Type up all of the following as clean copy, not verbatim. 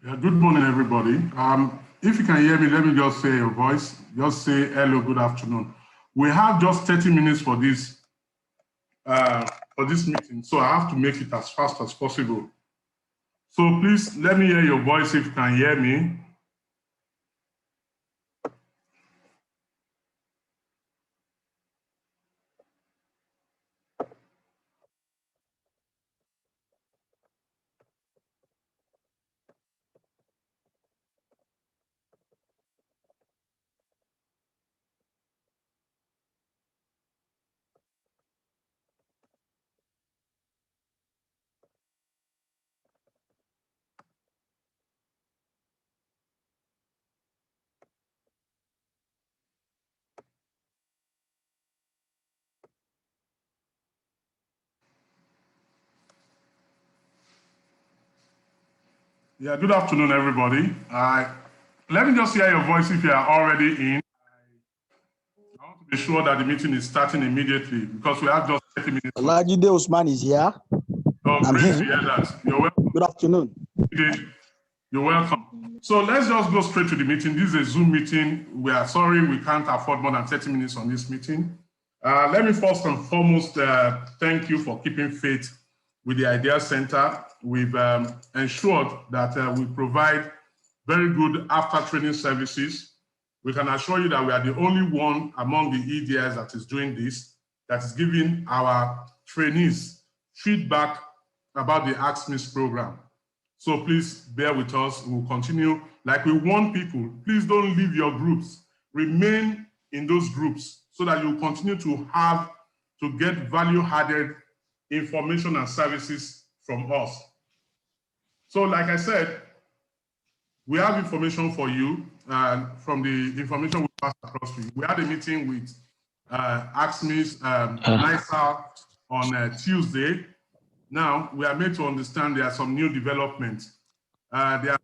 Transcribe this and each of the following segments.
Yeah, good morning, everybody. If you can hear me, let me just say your voice. Just say hello, good afternoon. We have just 30 minutes for this meeting, so I have to make it as fast as possible. So please let me hear your voice if you can hear me. Yeah, good afternoon, everybody. Let me just hear your voice if you are already in. I want to be sure that the meeting is starting immediately because we have just 30 minutes. Olajide Usman is here. Oh, I'm great here. to hear that. You're welcome. Good afternoon. You're welcome. So let's just go straight to the meeting. This is a Zoom meeting. We are sorry we can't afford more than 30 minutes on this meeting. Let me first and foremost thank you for keeping faith with the Idea Center. We've ensured that we provide very good after-training services. We can assure you that we are the only one among the EDIs that is doing this, that is giving our trainees feedback about the Agsmeis program. So please bear with us. We'll continue. Like we warn people, please don't leave your groups. Remain in those groups so that you continue to get value-added information and services from us. So like I said, we have information for you from the information we passed across to you. We had a meeting with Agsmeis, Nirsal on Tuesday. Now, we are made to understand there are some new developments. They are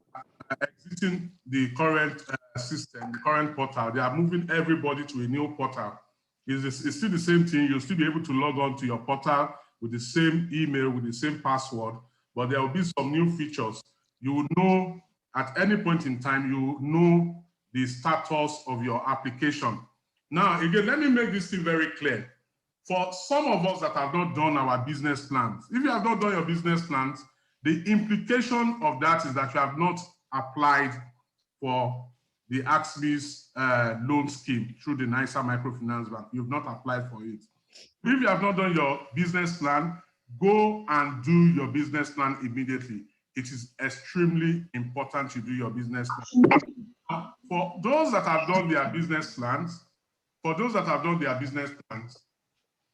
exiting the current system, the current portal. They are moving everybody to a new portal. It's still the same thing. You'll still be able to log on to your portal with the same email, with the same password, but there will be some new features. You will know at any point in time, you will know the status of your application. Now, again, let me make this thing very clear. For some of us that have not done our business plans, if you have not done your business plans, the implication of that is that you have not applied for the Agsmeis loan scheme through the Nirsal Microfinance Bank. You've not applied for it. If you have not done your business plan, go and do your business plan immediately. It is extremely important you do your business plan. For those that have done their business plans,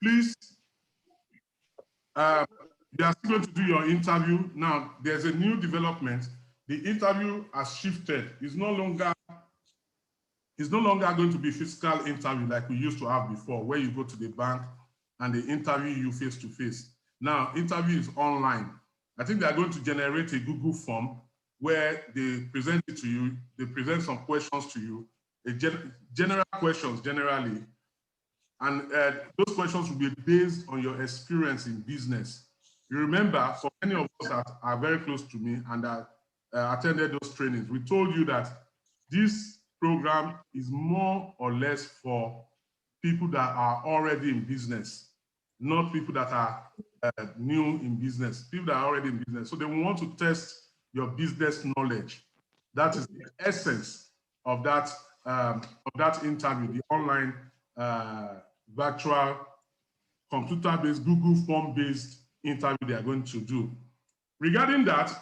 please, you are still going to do your interview. Now, there's a new development. The interview has shifted. It's no longer going to be physical interview like we used to have before, where you go to the bank and they interview you face to face. Now, interview is online. I think they are going to generate a Google form where they present it to you. They present some questions to you, general questions generally. And those questions will be based on your experience in business. You remember, for many of us that are very close to me and that attended those trainings, we told you that this program is more or less for people that are already in business, not people that are new in business, people that are already in business. So they want to test your business knowledge. That is the essence of that interview, the online virtual computer-based, Google form-based interview they are going to do. Regarding that,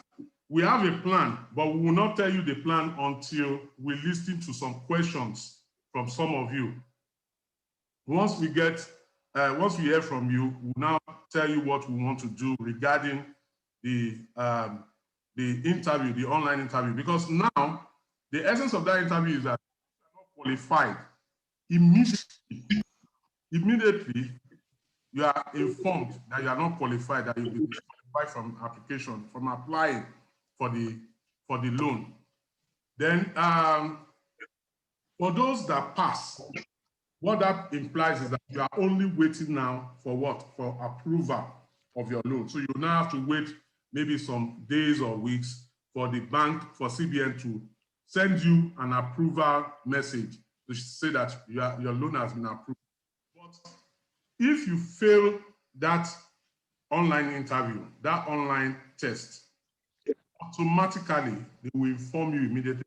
we have a plan, but we will not tell you the plan until we listen to some questions from some of you. Once we hear from you, we'll now tell you what we want to do regarding the interview, the online interview, because now the essence of that interview is that you are not qualified. Immediately, you are informed that you are not qualified, that you'll be disqualified from application, from applying for the loan. Then, for those that pass, what that implies is that you are only waiting now for what? For approval of your loan. So you now have to wait maybe some days or weeks for the bank, for CBN to send you an approval message to say that your loan has been approved. But if you fail that online interview, that online test, automatically they will inform you immediately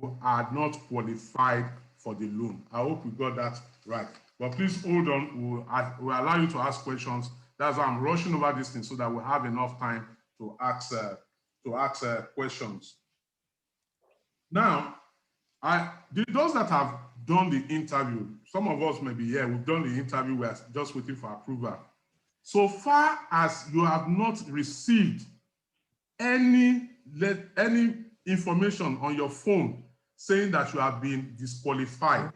you are not qualified for the loan. I hope you got that right. But please hold on. We'll allow you to ask questions. That's why I'm rushing over this thing so that we'll have enough time to ask questions. Now, those that have done the interview, some of us may be here, we've done the interview, we're just waiting for approval. So far as you have not received any information on your phone saying that you have been disqualified,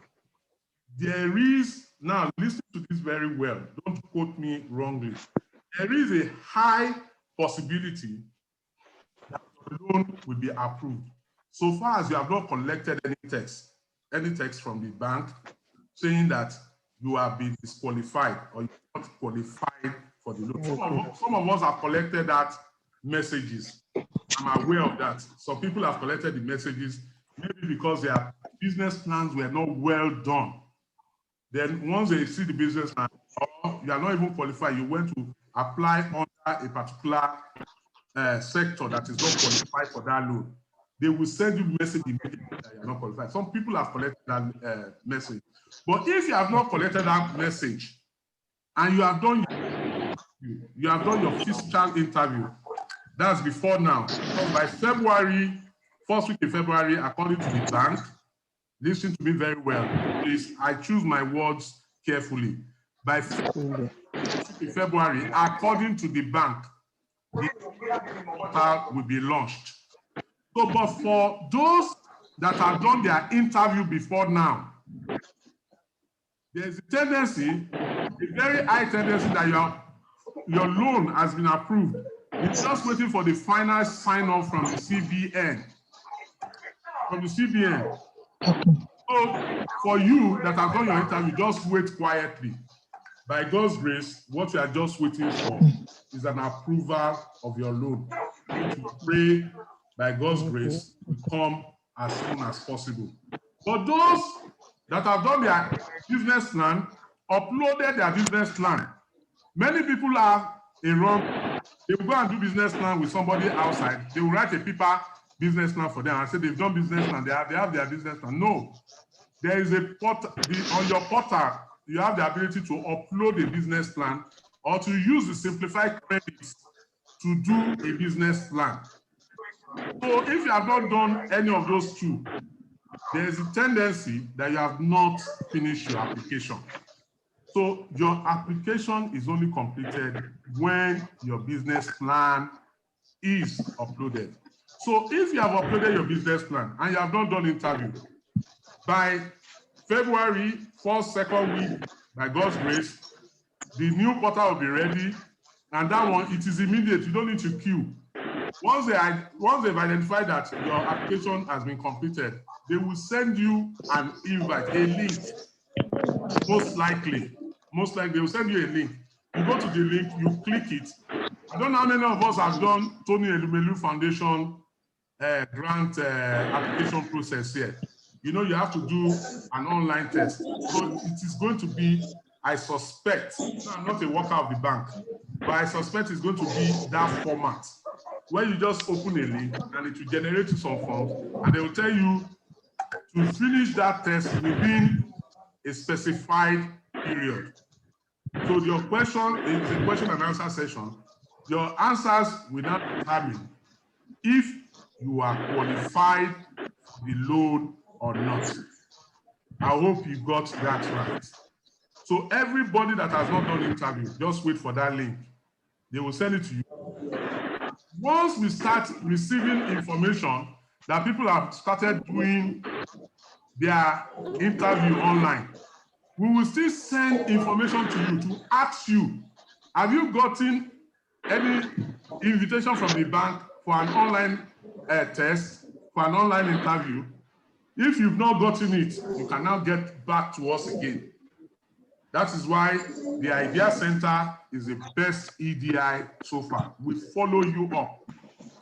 there is, now listen to this very well, don't quote me wrongly, there is a high possibility that your loan will be approved. So far as you have not collected any text from the bank saying that you have been disqualified or you're not qualified for the loan. Some of us have collected that messages. I'm aware of that. Some people have collected the messages, maybe because their business plans were not well done. Then once they see the business plan, or you are not even qualified, you went to apply under a particular sector that is not qualified for that loan, they will send you a message immediately that you are not qualified. Some people have collected that message. But if you have not collected that message and you have done your physical interview, that's before now. So by February, first week in February, according to the bank, listen to me very well, please. I choose my words carefully. By February, according to the bank, the portal will be launched. So, but for those that have done their interview before now, there's a tendency, a very high tendency that your loan has been approved. It's just waiting for the final sign-off from the CBN. So for you that have done your interview, just wait quietly. By God's grace, what we are just waiting for is an approval of your loan. We pray by God's grace will come as soon as possible. But those that have done their business plan, uploaded their business plan, many people are wrong. They will go and do business plan with somebody outside. They will write a paper business plan for them and say they've done business plan. They have their business plan. No, there is a portal on your portal. You have the ability to upload a business plan or to use the simplified credits to do a business plan. So if you have not done any of those two, there is a tendency that you have not finished your application. So your application is only completed when your business plan is uploaded. So if you have uploaded your business plan and you have not done interview, by February, first, second week, by God's grace, the new portal will be ready. And that one, it is immediate. You don't need to queue. Once they've identified that your application has been completed, they will send you an invite, a link. Most likely, they will send you a link. You go to the link, you click it. I don't know how many of us have done Tony Elumelu Foundation grant application process here. You know, you have to do an online test. So it is going to be, I suspect, I'm not a worker of the bank, but I suspect it's going to be that format where you just open a link and it will generate you some forms and they will tell you to finish that test within a specified period. So your question is a question and answer session. Your answers will not determine if you are qualified for the loan or not. I hope you got that right. So everybody that has not done interview, just wait for that link. They will send it to you. Once we start receiving information that people have started doing their interview online, we will still send information to you to ask you, have you gotten any invitation from the bank for an online test, for an online interview? If you've not gotten it, you can now get back to us again. That is why the Idea Center is the best EDI so far. We follow you up.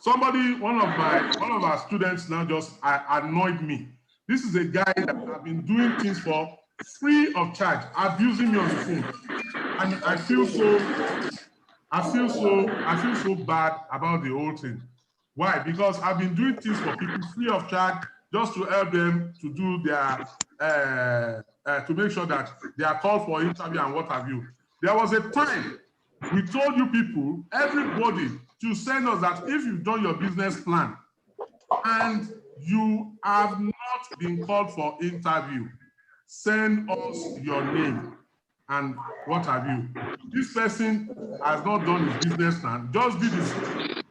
Somebody, one of our students now just annoyed me. This is a guy that I've been doing things for free of charge, abusing me on the phone, and I feel so bad about the whole thing. Why? Because I've been doing things for people free of charge just to help them to do their to make sure that they are called for interview and what have you. There was a time we told you people, everybody, to send us that if you've done your business plan and you have not been called for interview, send us your name and what have you. This person has not done his business plan, just did his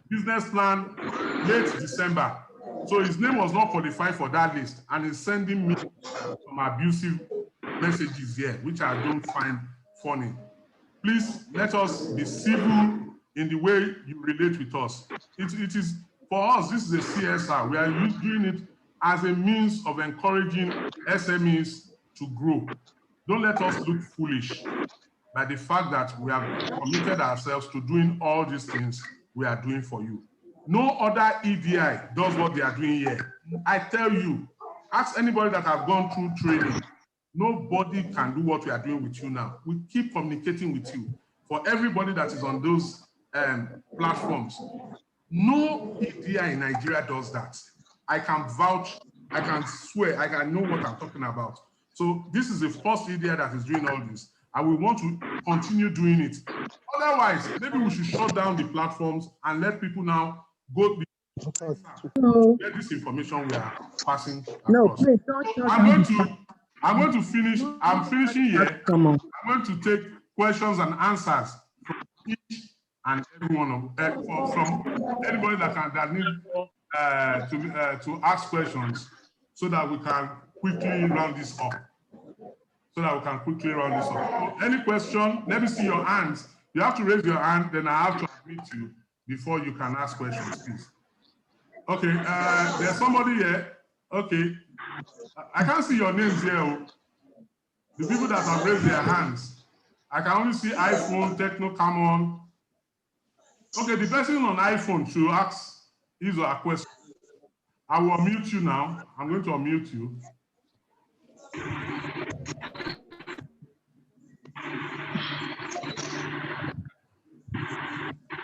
business plan late December. So his name was not qualified for that list, and he's sending me some abusive messages here, which I don't find funny. Please let us be civil in the way you relate with us. It is, for us, this is a CSR. We are doing it as a means of encouraging SMEs to grow. Don't let us look foolish by the fact that we have committed ourselves to doing all these things we are doing for you. No other EDI does what they are doing here. I tell you, ask anybody that have gone through training. Nobody can do what we are doing with you now. We keep communicating with you. For everybody that is on those platforms, no EDI in Nigeria does that. I can vouch, I can swear, I can know what I'm talking about. So this is the first EDI that is doing all this, and we want to continue doing it. Otherwise, maybe we should shut down the platforms and let people now go get this information we are passing across. No, please don't. I'm going to finish. I'm finishing here. I'm going to take questions and answers from each and every one of from anybody that need to ask questions, so that we can quickly round this up. So any question? Let me see your hands. You have to raise your hand, then I have to admit you before you can ask questions, please. Okay, there's somebody here. Okay, I can't see your names here. The people that have raised their hands, I can only see iPhone, Techno, come on. Okay, the person on iPhone should ask his or her question. I will unmute you now. I'm going to unmute you.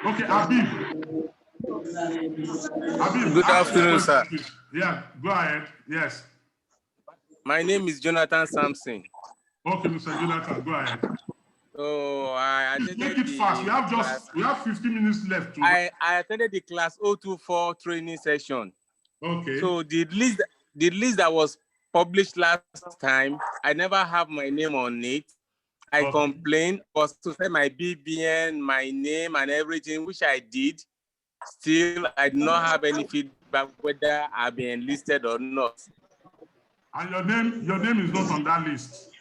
Okay, Habib. Good afternoon, sir. Yeah, go ahead. Yes. My name is Jonathan Sampson. Okay, Mr. Jonathan, go ahead. So I attended make it fast. We have 15 minutes left. I attended the class 024 training session. Okay. So the list that was published last time, I never have my name on it. I complained, was to say my BBN, my name and everything, which I did. Still, I do not have any feedback whether I've been enlisted or not. And your name is not on that list?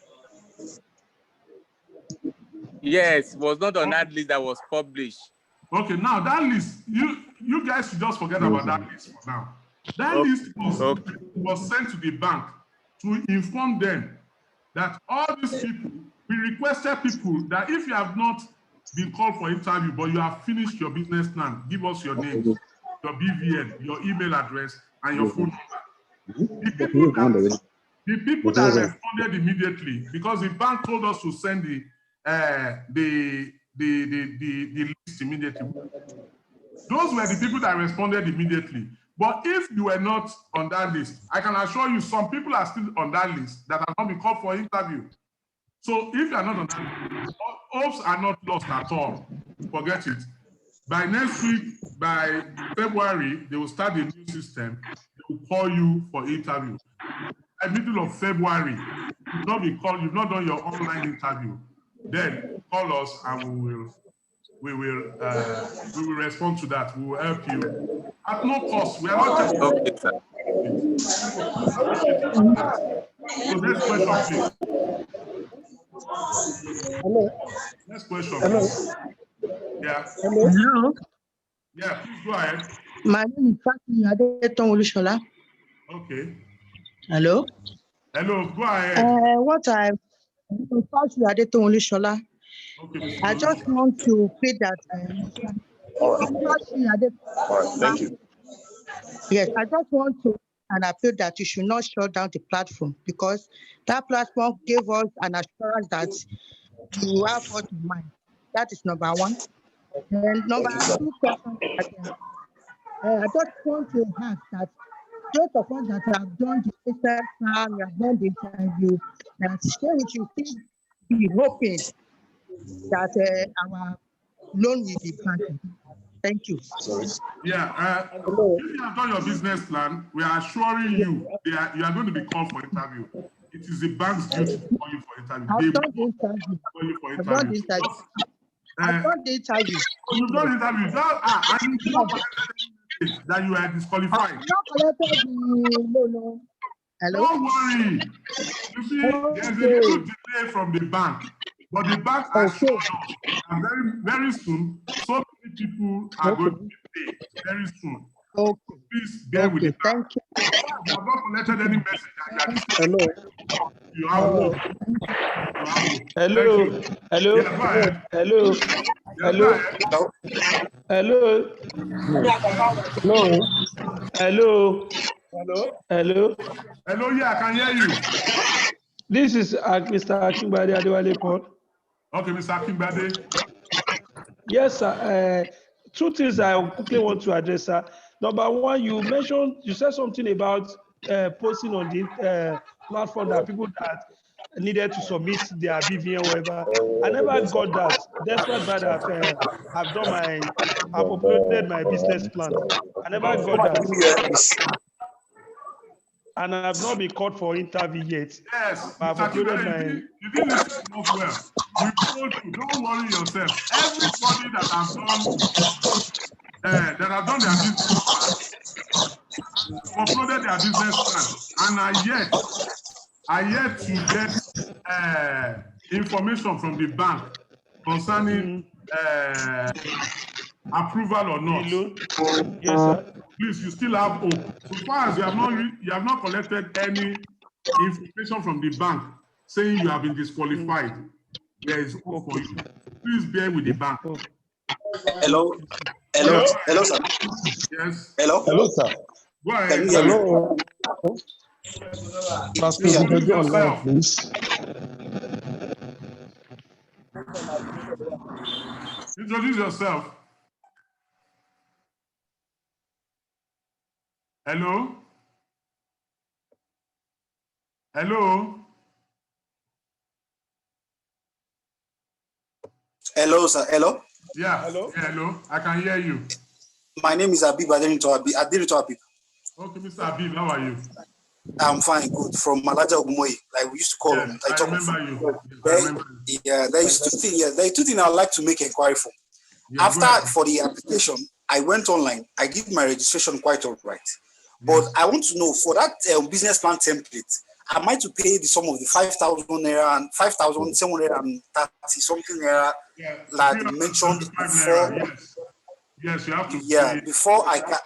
Yes, it was not on that list that was published. Okay, now that list, you guys should just forget about that list for now. That list was sent to the bank to inform them that all these people, we requested people that if you have not been called for interview, but you have finished your business plan, give us your names, your BVN, your email address, and your phone number. The people that responded immediately, because the bank told us to send the list immediately. Those were the people that responded immediately. But if you were not on that list, I can assure you some people are still on that list that have not been called for interview. So if you are not on that list, hopes are not lost at all. Forget it. By next week, by February, they will start the new system. They will call you for interview. By middle of February, you've not been called, you've not done your online interview. Then call us and we will respond to that. We will help you at no cost. We are not just okay, sir. So next question, please. Hello. Next question. Hello. Please. Yeah. Hello. Yeah, please go ahead. My name is Fatih Adeton Olushola. Okay. Hello. Hello, go ahead. First, Adeton Olushola. Okay, Mr. I just want to say that. All right, thank you. Yes, I just want to and appeal that you should not shut down the platform because that platform gave us an assurance that you have what in mind. That is number one. Then number two question, I just want to ask that those of us that have done the research plan, we have done the interview, that still we should still be hoping that our loan will be granted. Thank you. Yeah, if you have done your business plan, we are assuring you you are going to be called for interview. It is the bank's duty to call you for interview. I've They done the will interview. call you for I've done interview. the interview. I've done the interview. You've done interview. And you not collected that you are disqualified. I've not collected the no. Hello? Don't worry. You see, there's a little delay from the bank, but the bank assured us that very soon, so many people are going to be paid very soon. Okay. Please bear with the bank. Thank you. You have not collected any message that Hello. you have hope. Hello. Hello. Yeah, go ahead. Hello. Yeah, go ahead. Hello. Hello. Hello. Hello, yeah, I can hear you. This is Mr. Akingbade Adewale Paul. Okay, Mr. Akingbade. Yes, sir. Two things I quickly want to address, sir. Number one, you said something about posting on the platform that people that needed to submit their BVN or whatever. I never got that. Despite that, I've uploaded my business plan. I never got that. And I've not been called for interview yet. Yes, I've uploaded my. You didn't listen to us well. We told you, don't worry yourself. Everybody that has done their business plan, uploaded their business plan, and are yet to get information from the bank concerning approval or not. Yes, sir. Please, you still have hope. So far as you have not collected any information from the bank saying you have been disqualified, there is hope for you. Please bear with the bank. Hello, sir. Yes. Hello, sir. Go ahead. Can you hear me? Hello. Introduce yourself. Please. Introduce yourself. Hello? Hello? Hello, sir. Hello? Yeah. Hello? Yeah, hello. I can hear you. My name is Abib Adirito Abib. Okay, Mr. Abib, how are you? I'm fine, good. From Malaja Ogumoyi, like we used to call him. I remember you. Yeah, there is two things I'd like to make inquiry for. Yeah, for the application, I went online. I did my registration quite all right. But I want to know, for that business plan template, am I to pay the sum of the 5,000 naira and 5,730 something naira that you mentioned before? Yes, you have to pay. Before I can.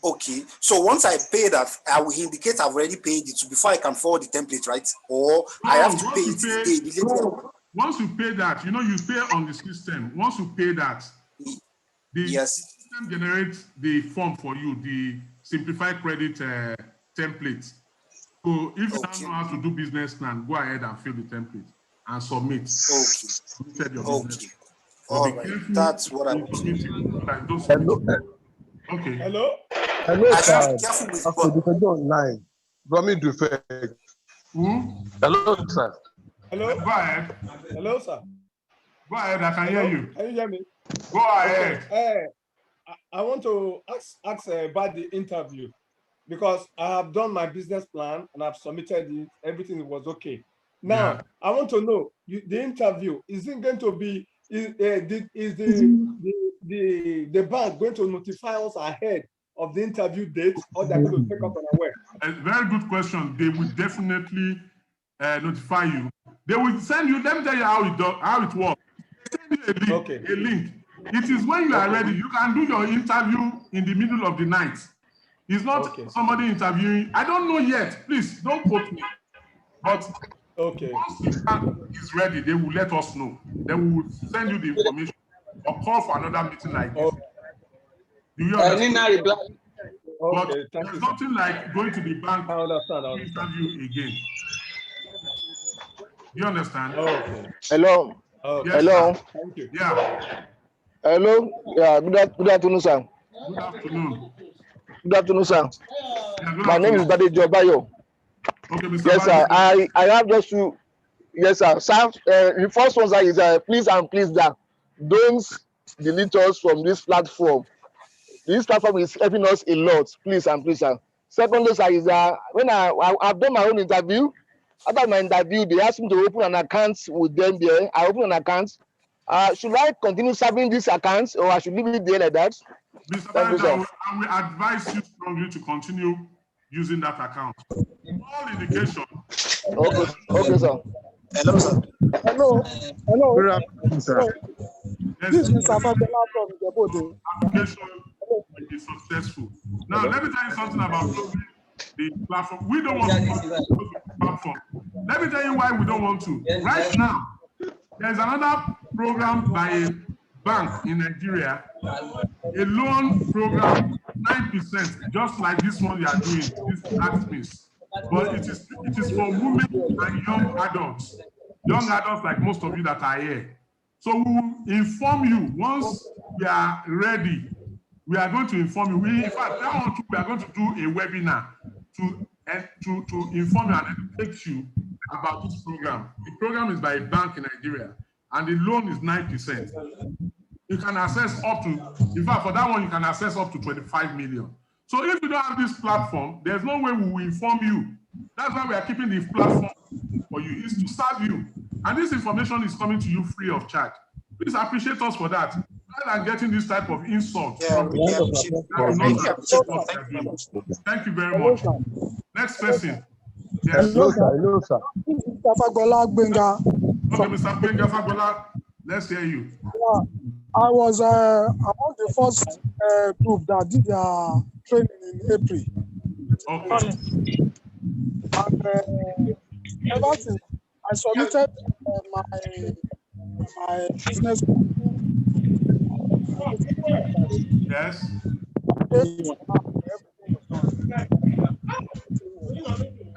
Okay, so once I pay that, I will indicate I've already paid it before I can forward the template, right? Or I have to pay it today. Once you pay that, you pay on the system. Once you pay that, the system generates the form for you, the simplified credit template. So if you don't know how to do business plan, go ahead and fill the template and submit. Okay. All right. That's what I was doing. Okay. Hello, sir. Okay, online. Let me do effect. Hello, sir. Hello. Go ahead. Hello, sir. Go ahead. I can hear you. Can you hear me? Go ahead. Okay. I want to ask about the interview because I have done my business plan and I've submitted it. Everything was okay. Now I want to know the interview. Is it going to be? Is the bank going to notify us ahead of the interview date, or they're going to take up unaware? A very good question. They will definitely notify you. They will send you. Let me tell you how it works. They send you a link. A link. It is when you are ready. You can do your interview in the middle of the night. It's not somebody interviewing. I don't know yet. Please don't quote me. But Okay. Once the bank is ready, they will let us know. Then we will send you the information or call for another meeting like this. Do you understand? But Okay, thank there's you. nothing like going to the bank I understand. to interview again. Do you understand? Okay. Hello. Okay. Yes, Hello. sir. Thank you. Yeah. Hello. Yeah. Good afternoon, sir. Good afternoon. Good afternoon, sir. Yeah, good My name is afternoon. Dade Jobayo. Okay, Mr. Yes, sir. Badu. I have just to. Yes, sir. Sir, the first one, sir, is please and please that don't delete us from this platform. This platform is helping us a lot. Please and please, sir. Secondly, sir, is when I've done my own interview. After my interview, they asked me to open an account with them there. I opened an account. Should I continue serving this account or I should leave it there like that? Mr. Thank you, Badu, sir. I will advise you strongly to continue using that account. All indication. Okay, okay, sir. Hello, sir. Hello. Hello. Good afternoon, sir. Yes, This is Mr. Fabiola from Djibouti. application is successful. Now, let me tell you something about the platform. We don't want to go to the platform. Let me tell you why we don't want to. Right now, there's another program by a bank in Nigeria, a loan program, 9%, just like this one you are doing, this Agsmeis. But it is for women and young adults like most of you that are here. So we will inform you once we are ready. We are going to inform you. In fact, we are going to do a webinar to inform you and educate you about this program. The program is by a bank in Nigeria, and the loan is 9%. You can access up to, in fact, for that one, you can access up to 25 million. So if you don't have this platform, there's no way we will inform you. That's why we are keeping the platform for you, is to serve you. And this information is coming to you free of charge. Please appreciate us for that. Rather than getting this type of insult. Thank you very much. Next person. Yes. Hello, sir. Hello, sir. Mr. Fagbola Gbenga. Okay, Mr. Gbenga Fagbola, let's hear you. Yeah, I was among the first group that did their training in April. Okay. And ever since I submitted my business. Yes.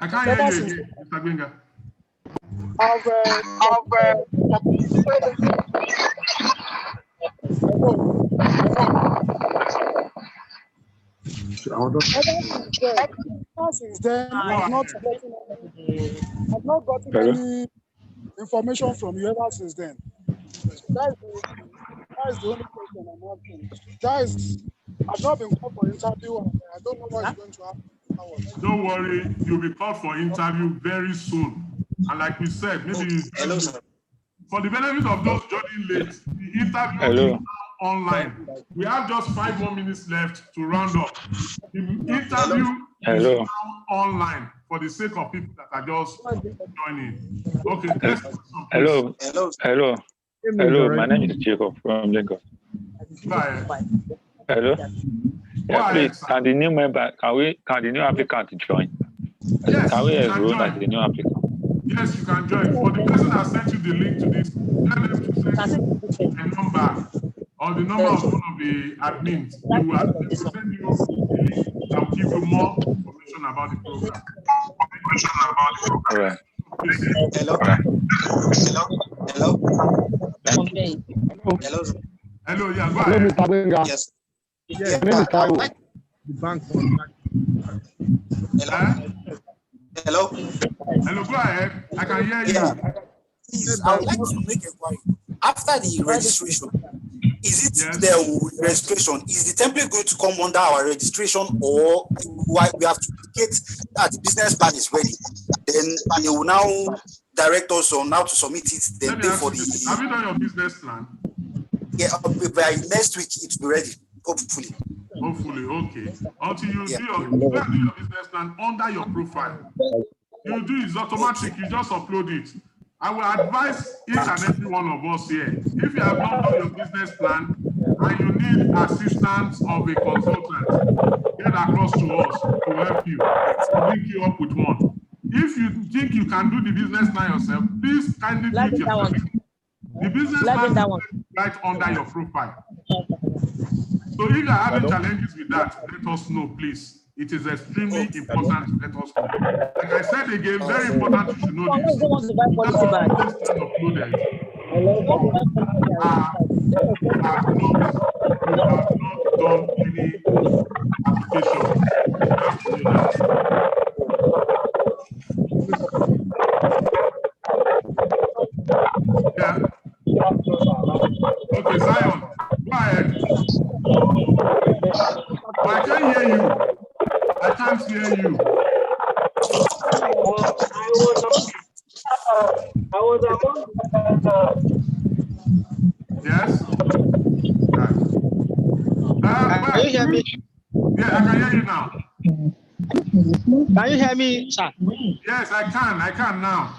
I can't hear you again, Mr. Gbenga. Since then, I've not gotten any information from you ever since then. That is the only question I'm asking. I've not been called for interview, and I don't know what's going to happen. Don't worry, you'll be called for interview very soon. And like we said, maybe for the benefit of those joining late, the interview is online. We have just 5 more minutes left to round up. The interview is now online for the sake of people that are just joining. Okay. Hello. My name is Jacob from Lagos. Bye. Hello. Yeah, please, can the new applicant join? Yes, can we you can enroll join. as the new applicant? Yes, you can join. For the person that sent you the link to this, tell them to send a number or the number of one of the admins. They will send you the link that will give you more information about the program. All right. Hello, yeah, go ahead. Mr. Gbenga. Yes. My name is Taiwo. The bank. Hello. Hello, go ahead. I can hear you. Yeah. Please, I would like to make a inquiry. After the registration, is it the registration? Is the template going to come under our registration, or we have to indicate that the business plan is ready? Then they will now direct us on how to submit it. Then pay for the. Have you done your business plan? Yeah, by next week it will be ready. Hopefully. Hopefully, okay. Until you do your business plan under your profile. You do is automatic. You just upload it. I will advise each and every one of us here. If you have not done your business plan and you need assistance of a consultant, get across to us to help you, to link you up with one. If you think you can do the business plan yourself, please kindly do it yourself. The business plan is right under your profile. So if you are having challenges with that, let us know, please. It is extremely important to let us know. Like I said again, very important you should know this. Uploaded. Have not done any application. You have to know that. Yeah. Okay, Zion, go ahead. I can't hear you. I can't hear you. Yes? Can you hear me? Yeah, I can hear you now. Can you hear me, sir? Yes, I can now.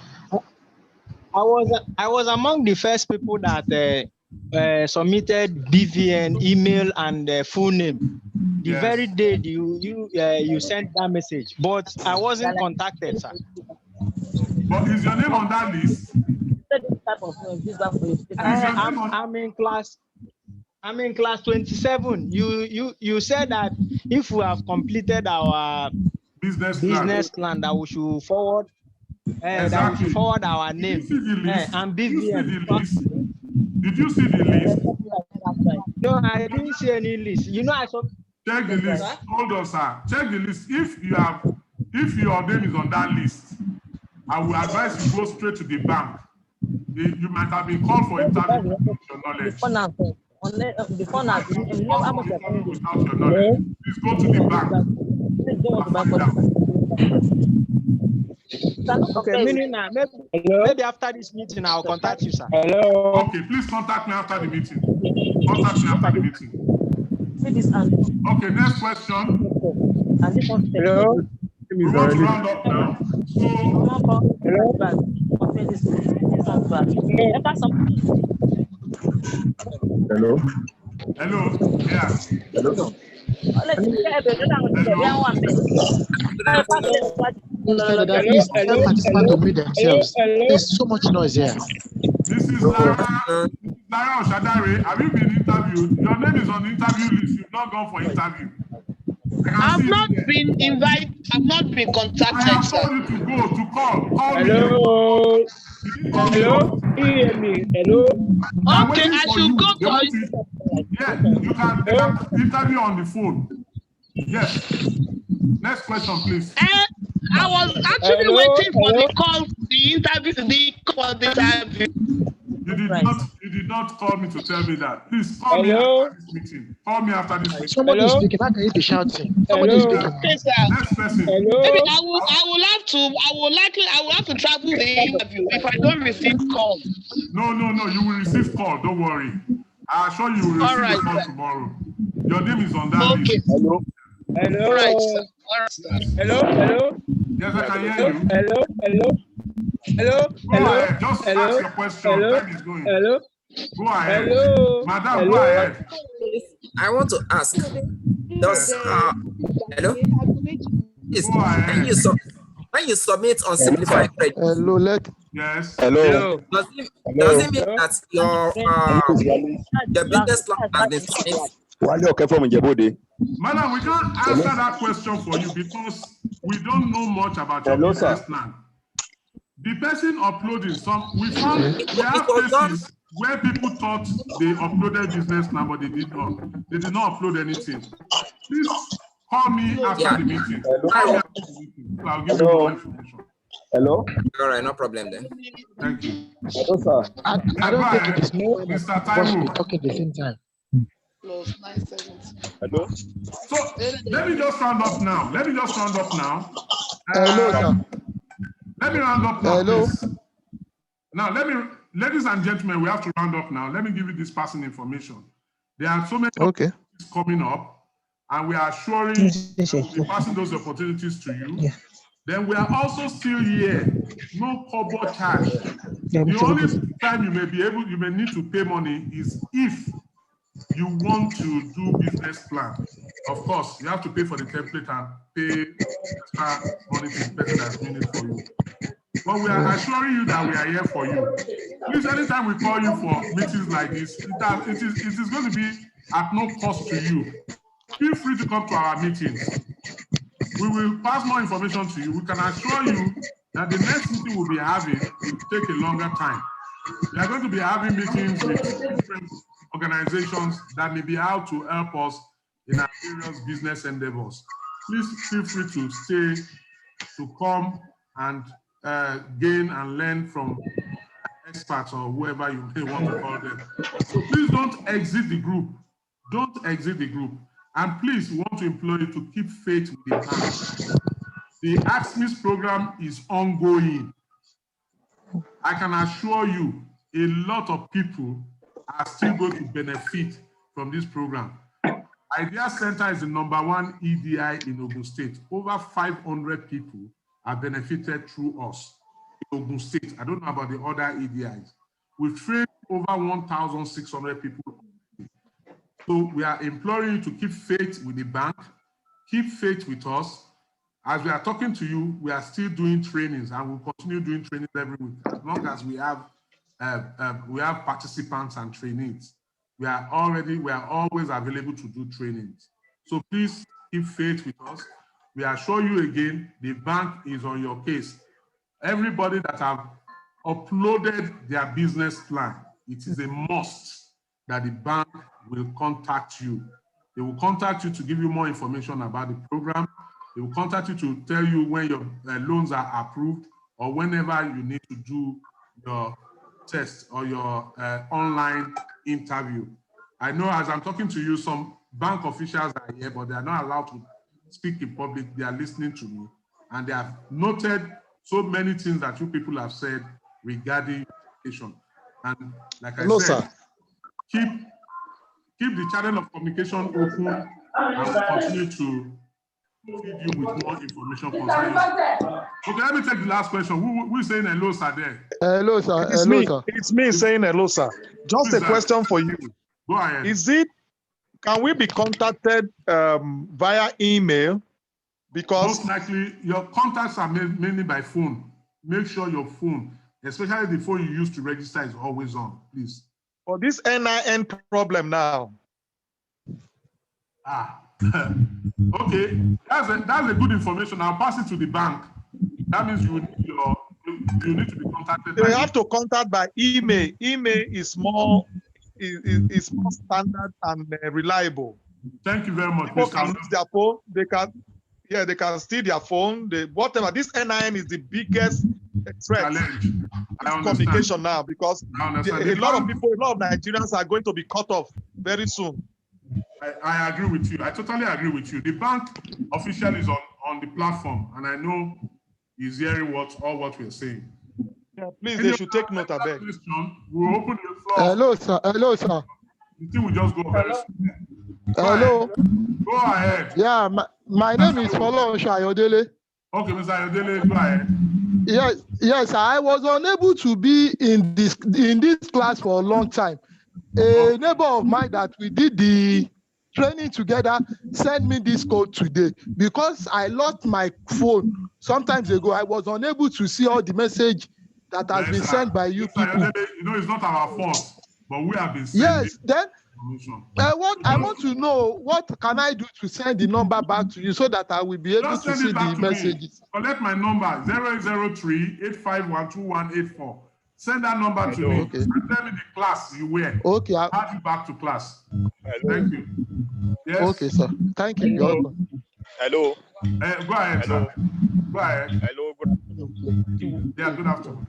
I was among the first people that submitted BVN, email, and full name. The very day you sent that message, but I wasn't contacted, sir. But is your name on that list? I'm in class 27. You said that if we have completed our business plan that we should forward that we should forward our name and BVN. Did you see the list? No, I didn't see any list. You know, I saw. Check the list. Hold on, sir. Check the list. If your name is on that list, I will advise you go straight to the bank. You might have been called for interview without your knowledge. Without your knowledge. Please go to the bank. Okay, meaning maybe after this meeting I'll contact you, sir. Hello. Okay, please contact me after the meeting. Contact me after the meeting. Okay, next question. Hello. We want to round up now. So, Hello. Hello. Yeah. Hello. There's so much noise here. This is Lara Oshadare. Have you been interviewed? Your name is on the interview list. You've not gone for interview. I've not been invited. I've not been contacted. I have told you to go to call. Hello. Hello. Hear me. Hello. Okay, I should go to. Yeah, you can interview on the phone. Yes. Next question, please. I was actually waiting for the call, the interview. You did not call me to tell me that. Please call me after this meeting. Call me after this meeting. Somebody is speaking. How can you be shouting? Somebody is speaking. Okay, sir. Next person. Maybe I will have to travel the interview if I don't receive call. No. You will receive call. Don't worry. I assure you will receive a call tomorrow. Your name is on that list. Hello. All right, sir. Hello. Yes, I can hear you. Hello. Go ahead. Just ask your question. Time is going. Hello. Go ahead. Hello. Madam, go ahead. I want to ask. Does hello? Yes. Go ahead. When you submit on simplified credit. Yes. Hello. Does it mean that your business plan has been finished? Madam, we can't answer that question for you because we don't know much about your business plan. The person uploading we have cases where people thought they uploaded business plan, but they did not. They did not upload anything. Please call me after the meeting. I'll give you more information. Hello. All right, no problem then. Thank you. Hello, sir. I don't think it is more Mr. Taiwo. talking at the same time. Hello. So let me just round up now. Hello, sir. Let me round up now. Hello. Please. Now, ladies and gentlemen, we have to round up now. Let me give you this passing information. There are so many opportunities coming up, and we are assuring we'll be passing those opportunities to you. Yeah. Then we are also still here. No kobo charge. The only time you may need to pay money is if you want to do business plan. Of course, you have to pay for the template and pay extra money to the person that's doing it for you. But we are assuring you that we are here for you. Please, anytime we call you for meetings like this, it is going to be at no cost to you. Feel free to come to our meetings. We will pass more information to you. We can assure you that the next meeting we'll be having will take a longer time. We are going to be having meetings with different organizations that may be out to help us in our various business endeavors. Please feel free to stay, to come and gain and learn from experts or whoever you may want to call them. So please don't exit the group. Don't exit the group. And please, we want to implore you to keep faith with the bank. The Agsmeis program is ongoing. I can assure you, a lot of people are still going to benefit from this program. Idea Center is the #1 EDI in Ogun State. Over 500 people are benefited through us in Ogun State. I don't know about the other EDIs. We've trained over 1,600 people. So we are imploring you to keep faith with the bank, keep faith with us. As we are talking to you, we are still doing trainings and we'll continue doing trainings every week as long as we have participants and trainees. We are always available to do trainings. So please keep faith with us. We assure you again, the bank is on your case. Everybody that have uploaded their business plan, it is a must that the bank will contact you. They will contact you to give you more information about the program. They will contact you to tell you when your loans are approved or whenever you need to do your test or your online interview. I know as I'm talking to you, some bank officials are here, but they are not allowed to speak in public. They are listening to me and they have noted so many things that you people have said regarding education. And like I said, sir. Keep the channel of communication open and we'll continue to feed you with more information concerning you. Okay, let me take the last question. Who is saying hello, sir, there? Hello, sir. It's hello, me. Sir. It's me saying hello, sir. Just a question for you. Go ahead. Can we be contacted via email? Because most likely your contacts are mainly by phone. Make sure your phone, especially the phone you use to register, is always on, please. For this NIN problem now. Okay, that's a good information. I'll pass it to the bank. That means you need to be contacted. They have to contact by email. Email is more standard and reliable. Thank you very much. People can use their phone. They can steal their phone. Whatever. This NIN is the biggest threat in communication now because a lot of people, a lot of Nigerians are going to be cut off very soon. I agree with you. I totally agree with you. The bank official is on the platform, and I know he's hearing all what we're saying. Yeah, please, they should take note of it. We'll open the floor. Hello, sir. Hello, sir. The thing will just go very soon. Hello. Go ahead. Yeah, my name is Folorunso Ayodele. Okay, Mr. Ayodele, go ahead. Yes, I was unable to be in this class for a long time. A neighbor of mine that we did the training together sent me this code today because I lost my phone sometimes ago. I was unable to see all the message that has been sent by you people. You know, it's not our fault, but we have been sending. Yes, then I want to know what can I do to send the number back to you so that I will be able to see the messages. Collect my number 0803-851-2184. Send that number to me and tell me the class you wear. Okay. I'll add you back to class. Thank you. Yes. Okay, sir. Thank you. Hello. Go ahead, Hello. sir. Go ahead. Hello. Good afternoon. Yeah, good afternoon.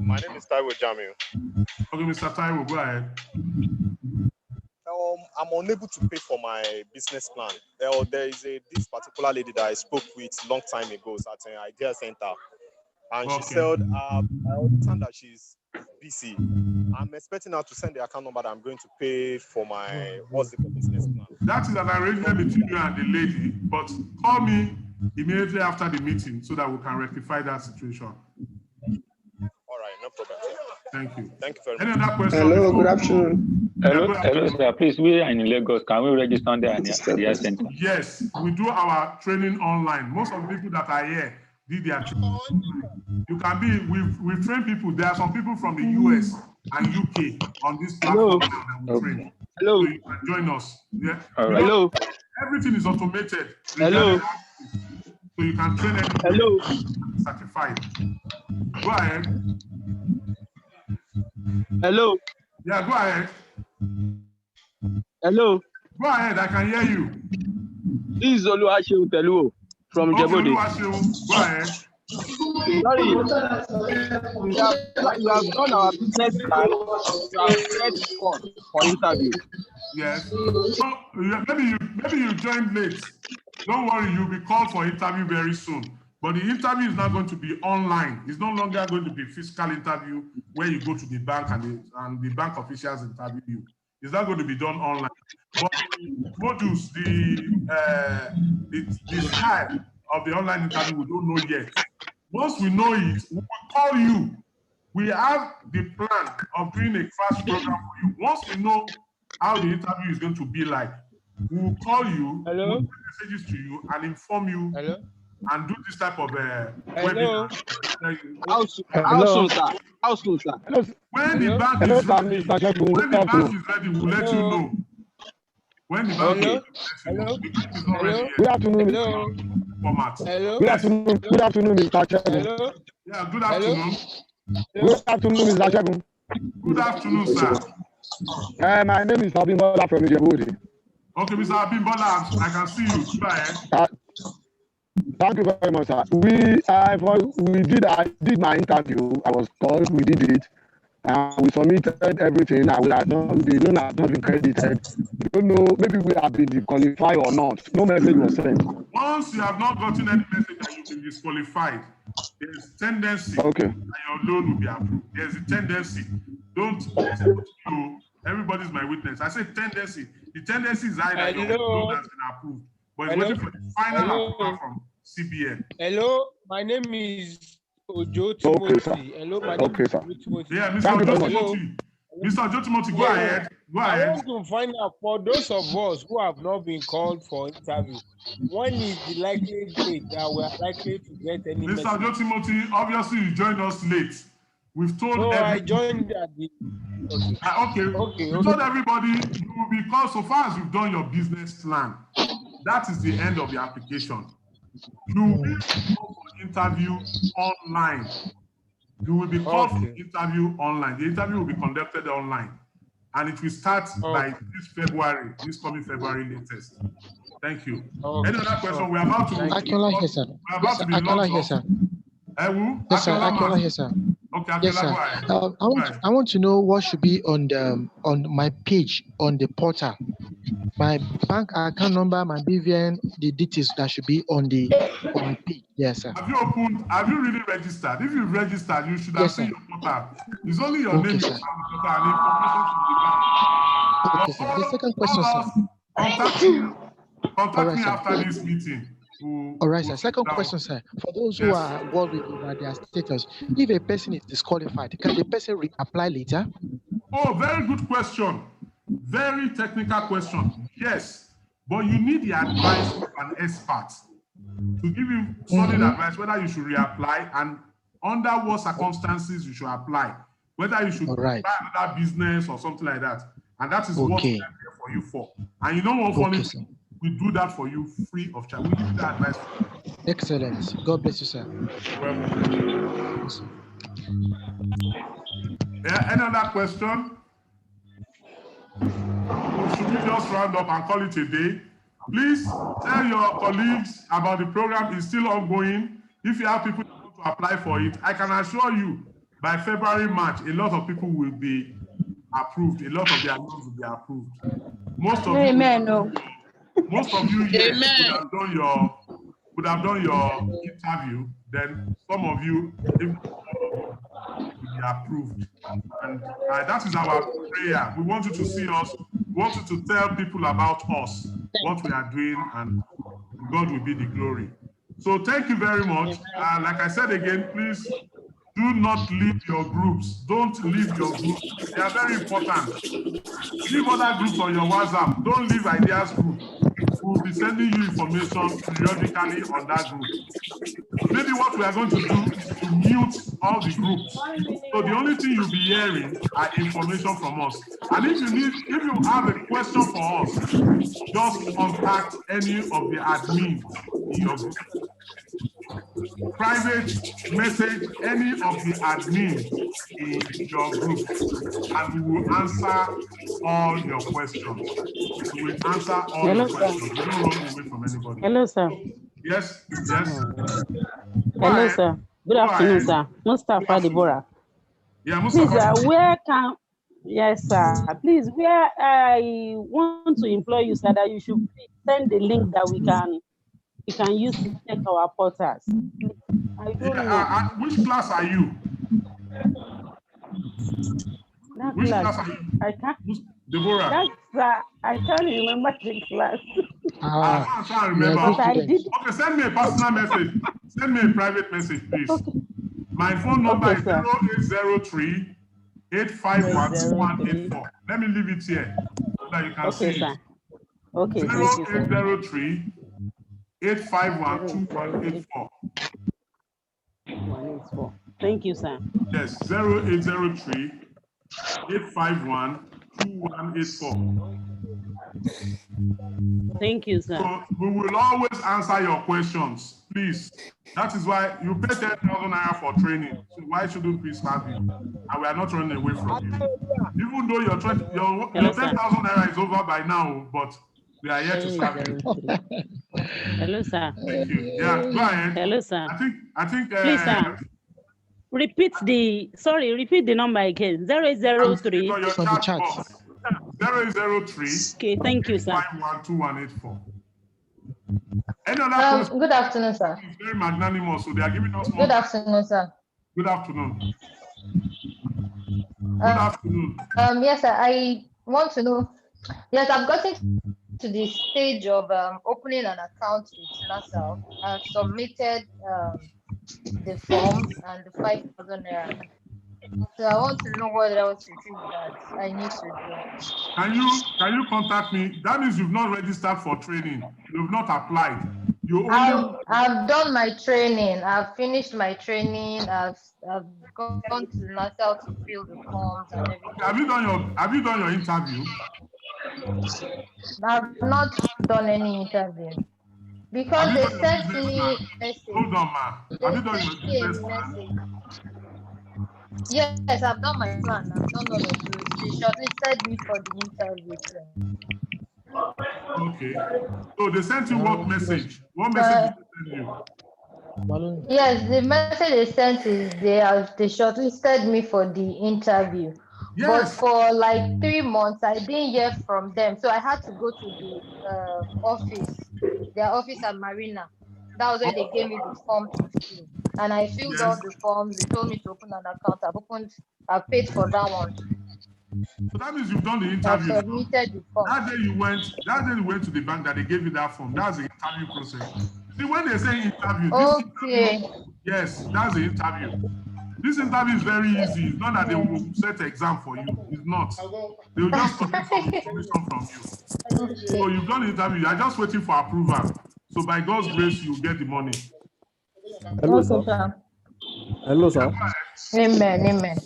My name is Taiwo Jamil. Okay, Mr. Taiwo, go ahead. I'm unable to pay for my business plan. There is this particular lady that I spoke with a long time ago at an Idea Center. And she said, I understand that she's busy. I'm expecting her to send the account number that I'm going to pay for my business plan. That is an arrangement between you and the lady, but call me immediately after the meeting so that we can rectify that situation. All right, no problem. Thank you. Thank you very Any much. other question? Hello, good afternoon. Hello, sir. Please, we are in Lagos. Can we register there at the center? Yes, we do our training online. Most of the people that are here did their training online. You can be, we've trained people. There are some people from the US and UK on this platform now that we train. Hello. So you can join us. Yeah. Right. Hello. Everything is automated. Hello. So you can train anybody. Hello. Certified. Go ahead. Hello. Yeah, go ahead. Hello. Go ahead, I can hear you. This is Oluwaseun Teluo from Jebode. Go ahead. Sorry. You have done our business plan. You have set course for interview. Yes. So maybe you joined late. Don't worry, you'll be called for interview very soon. But the interview is not going to be online. It's no longer going to be physical interview where you go to the bank and the bank officials interview you. It's not going to be done online. But the modules, the style of the online interview, we don't know yet. Once we know it, we will call you. We have the plan of doing a fast program for you. Once we know how the interview is going to be like, we will call you, we'll send messages to you and inform you. Hello? And do this type of Hello. webinar. How soon, sir? How soon, sir? When the bank is ready, we'll let you know. When the bank is ready, the bank is not ready yet. Good afternoon. Hello. Format. Hello. Good afternoon. Good afternoon, Mr. Chairman. Hello. Yeah, good afternoon. Good afternoon, Mr. Chairman. Good afternoon, sir. My name is Abimbola from Jebode. Okay, Mr. Abimbola, I can see you. Go ahead. Thank you very much, sir. I did my interview. I was called. We did it. We submitted everything. The loan has not been credited. We don't know. Maybe we have been disqualified or not. No message was sent. Once you have not gotten any message that you've been disqualified, there's tendency that your loan will be approved. There's a tendency. Don't you. Everybody's my witness. I say tendency. The tendency is either your loan has been approved, but it's waiting for the final approval from CBN. Hello, my name is Ojo Timothy. Hello, my name is Ojo Timothy. Yeah, Mr. Ojo Timothy. Mr. Ojo Timothy, go ahead. Go ahead. I want to find out for those of us who have not been called for interview, when is the likely date that we are likely to get any message? Mr. Ojo Timothy, obviously you joined us late. We've told everybody. I joined at the. Okay. We told everybody you will be called so far as you've done your business plan. That is the end of the application. You will be called for interview online. You will be called for interview online. The interview will be conducted online. And it will start by this coming February latest. Thank you. Any other question? We're about to. Akiola here, sir. We're about to be Akiola here, sir. Yes, sir. Akiola here, sir. Okay, yes, sir. I want to know what should be on my page on the portal. My bank account number, my BVN, the details that should be on the page. Yes, sir. Have you really registered? If you've registered, you should have seen your portal. It's only your name sir. And information from the bank. Okay, sir. The second question, sir. Contact me after this meeting. All right, sir. Second question, sir. For those who are worried about their status, if a person is disqualified, can the person reapply later? Oh, very good question. Very technical question. Yes, but you need the advice of an expert to give you solid advice whether you should reapply and under what circumstances you should apply, whether you should buy another business or something like that. And that is what we're here for you for. And you know what funny thing? We do that for you free of charge. We give that advice for you. Excellent. God bless you, sir. Yeah, any other question? Should we just round up and call it a day? Please tell your colleagues about the program. It's still ongoing. If you have people who want to apply for it, I can assure you by February, March, a lot of people will be approved. A lot of their loans will be approved. Most of you here would have done your interview. Then some of you will be approved. And that is our prayer. We want you to see us. We want you to tell people about us, what we are doing, and God will be the glory. So thank you very much. Like I said again, please Do not leave your groups. Don't leave your groups. They are very important. Leave other groups on your WhatsApp. Don't leave ideas group. We'll be sending you information periodically on that group. Maybe what we are going to do is to mute all the groups. So the only thing you'll be hearing are information from us. And if you have a question for us, just contact any of the admins in your group. Private message any of the admins in your group, and we will answer all your questions. We will answer all your questions. We don't run away from anybody. Hello, sir. Yes, yes. Hello, sir. Good afternoon, sir. Mustafa Deborah. Yeah, Mustafa. Please, yes, sir. Please, where I want to employ you, sir, that you should send the link that we can use to check our portals. I don't know. Which class are you? Which class are you? I can't. Deborah. I can't remember the class. I can't remember. Okay, send me a personal message. Send me a private message, please. Okay. My phone number is 0803 851 2184. Let me leave it here so that you can see sir. it. Okay, 0803 851 2184. Thank you, sir. Yes, 0803 851 2184. Thank you, sir. So we will always answer your questions, please. That is why you pay 10,000 naira for training. So why shouldn't we serve you? And we are not running away from you. Even though your 10,000 naira is over by now, but we are here to serve you. Hello, sir. Thank you. Yeah, go ahead. Hello, sir. I think. Please, sir. Repeat the number again. 0803. For the chat. 003. Okay, thank you, sir. 512184. Any other question? Good afternoon, sir. It's very magnanimous, so they are giving us more. Good afternoon, sir. Good afternoon. Good afternoon. Yes, sir. I want to know. Yes, I've gotten to the stage of opening an account with Nirsal. I've submitted the forms and the 5,000 naira. So I want to know what else it is that I need to do. Can you contact me? That means you've not registered for training. You've not applied. I've done my training. I've finished my training. I've gone to Nirsal to fill the forms and everything. Have you done your interview? I've not done any interview. Because they sent me a message. Hold on, ma. Have you done your message? Yes, I've done my plan. I've done all of those. They shortlisted me for the interview. Okay. So they sent you what message? What message did they send you? Yes, the message they sent is they shortlisted me for the interview. Yes. But for like 3 months, I didn't hear from them. So I had to go to the office, their office at Marina. That was where they gave me the form to fill. And I filled all the forms. They told me to open an account. I've paid for that one. So that means you've done the interview. I've submitted the form. That day you went to the bank that they gave you that form. That's the interview process. See, when they say interview, yes, that's the interview. This interview is very easy. It's not that they will set an exam for you. It's not. They will just collect some information from you. So you've done the interview. You're just waiting for approval. So by God's grace, you get the money. Hello, sir. Hello, sir. Amen.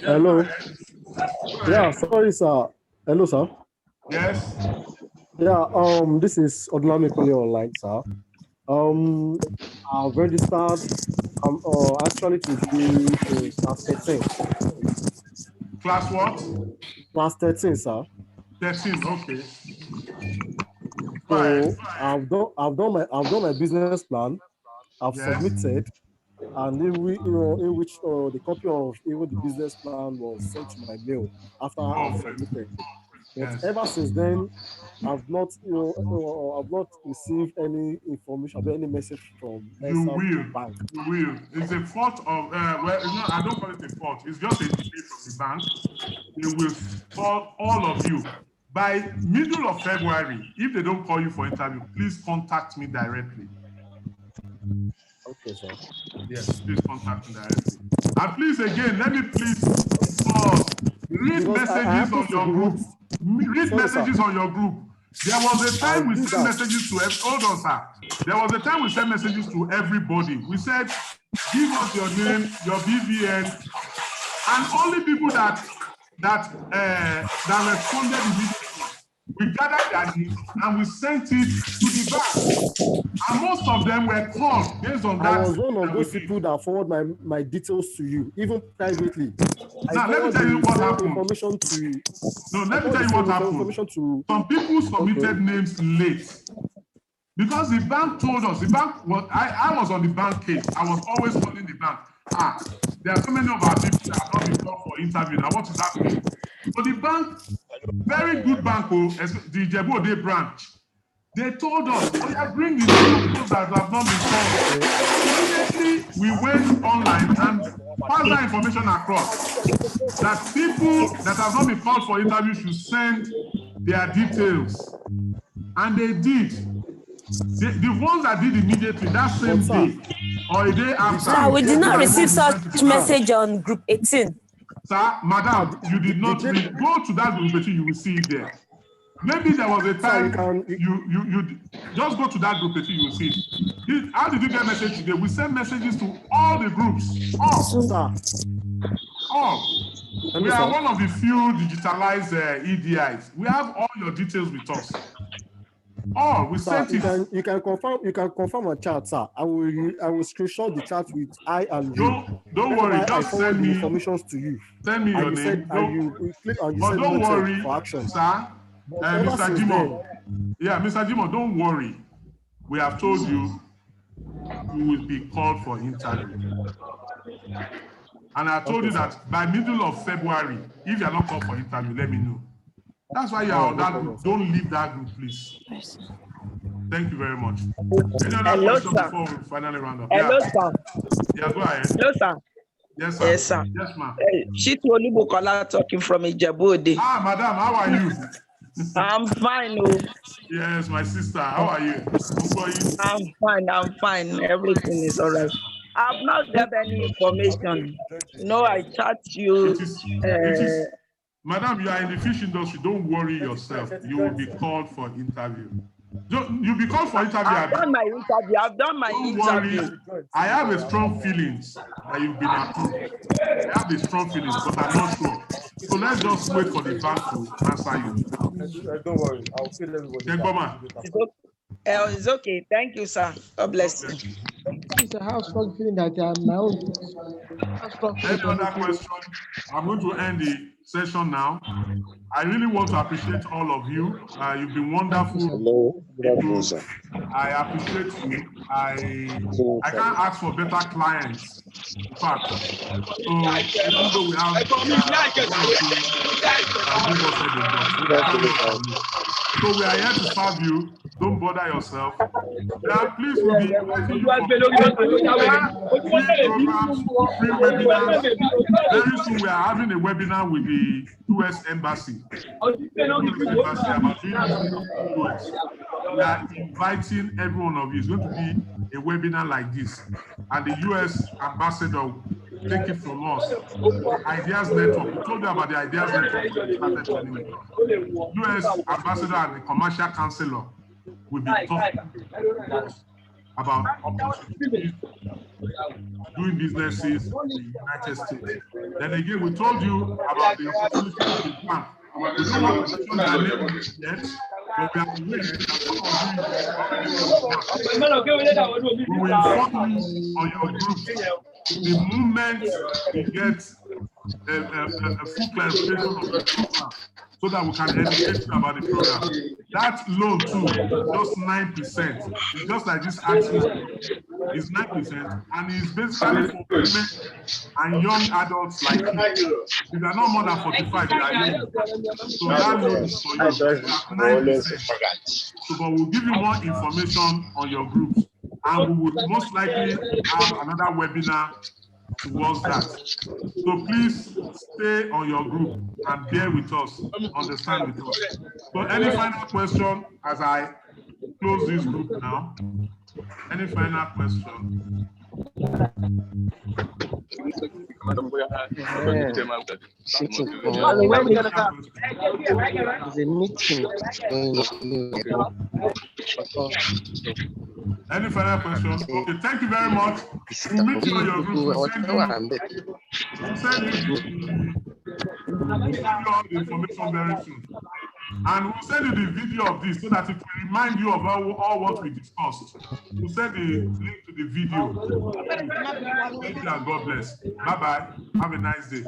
Hello. Yeah, sorry, sir. Hello, sir. Yes. Yeah. This is Odlami Kuli online, sir. I've registered. Actually to do class 13. Class what? Class 13, sir. 13. Okay. So I've done my business plan. I've submitted, and in which the copy of even the business plan was sent to my mail after I've submitted. But ever since then, I've not received any information about any message from the bank. You will. It's a fault of I don't call it a fault. It's just a delay from the bank. They will call all of you by middle of February. If they don't call you for interview, please contact me directly. Okay, sir. Yes, please contact me directly. And please, again, let me please read messages on your group. Read messages on your group. There was a time we sent messages to hold on, sir. There was a time we sent messages to everybody. We said, give us your name, your BVN, and only people that responded immediately. We gathered their needs and we sent it to the bank. And most of them were called based on that. I was one of those people that forward my details to you, even privately. Now, let me tell you what happened. Information to you. No, let me tell you what happened. Some people submitted names late. Because the bank told us, the bank was, I was on the bank case. I was always calling the bank. There are so many of our people that have not been called for interview. Now, what is happening? So the bank, very good bank, the Ijebu-Ode branch, they told us, oh yeah, bring the people that have not been called. Immediately, we went online and passed that information across that people that have not been called for interview should send their details. And they did. The ones that did immediately, that same day or a day after. Sir, we did not receive such message on group 18. Sir, madam, you did not read. Go to that group 18, you will see it there. Maybe there was a time you just go to that group 18, you will see it. How did you get message today? We send messages to all the groups. All. We are one of the few digitalized EDIs. We have all your details with us. We sent it. You can confirm a chat, sir. I will screenshot the chat with I and you. Don't worry, just send me information to you. Send me your name. But don't worry, sir. Mr. Jimo. Yeah, Mr. Jimo, don't worry. We have told you you will be called for interview. And I told you that by middle of February, if you are not called for interview, let me know. That's why you are on that group. Don't leave that group, please. Thank you very much. Any other question before we finally round up? Hello, sir. Yeah, go ahead. Hello, sir. Yes, sir. Yes, sir. Yes, ma'am. Shitu Olubukola talking from Ijebu-Ode. Madam, how are you? I'm fine. Oh. Yes, my sister. How are you? I'm fine. Everything is all right. I've not got any information. No, I chat you. Madam, you are in the fish industry. Don't worry yourself. You will be called for interview. You'll be called for interview. I've done my interview. I have a strong feelings that you've been approved. I have a strong feelings, but I'm not sure. So let's just wait for the bank to answer you. Don't worry. I'll fill everybody. It's okay. Thank you, sir. God bless you. It's a house strong feeling that my own. Any other question? I'm going to end the session now. I really want to appreciate all of you. You've been wonderful. Hello. Good afternoon, sir. I appreciate you. I can't ask for better clients. In fact, so even though we have so we are here to serve you. Don't bother yourself. Please, we'll be inviting you for free webinars. Very soon, we are having a webinar with the US Embassy. We are inviting every one of you. It's going to be a webinar like this. And the US Ambassador will take it from us. The Ideas Network. We told you about the Ideas Network. US Ambassador and the Commercial Counselor will be talking about opportunities, doing businesses in the United States. Then again, we told you about the opportunities in the bank. We don't want to mention their name yet, but we are aware that we will inform you on your group the moment we get a full clarification of the program, so that we can educate you about the program. That loan too, just 9%. It's just like this Agsmeis. It's 9%, and it's basically for women and young adults like you. If you are not more than 45, you are young. So that loan is for you. 9%. So, but we'll give you more information on your groups, and we would most likely have another webinar towards that. So please stay on your group and bear with us, understand with us. So any final question as I close this group now? Any final question? Any further question? Okay, thank you very much. We'll meet you on your group. We'll send you all the information very soon. And we'll send you the video of this so that it will remind you of all what we discussed. We'll send the link to the video. Thank you and God bless. Bye-bye. Have a nice day.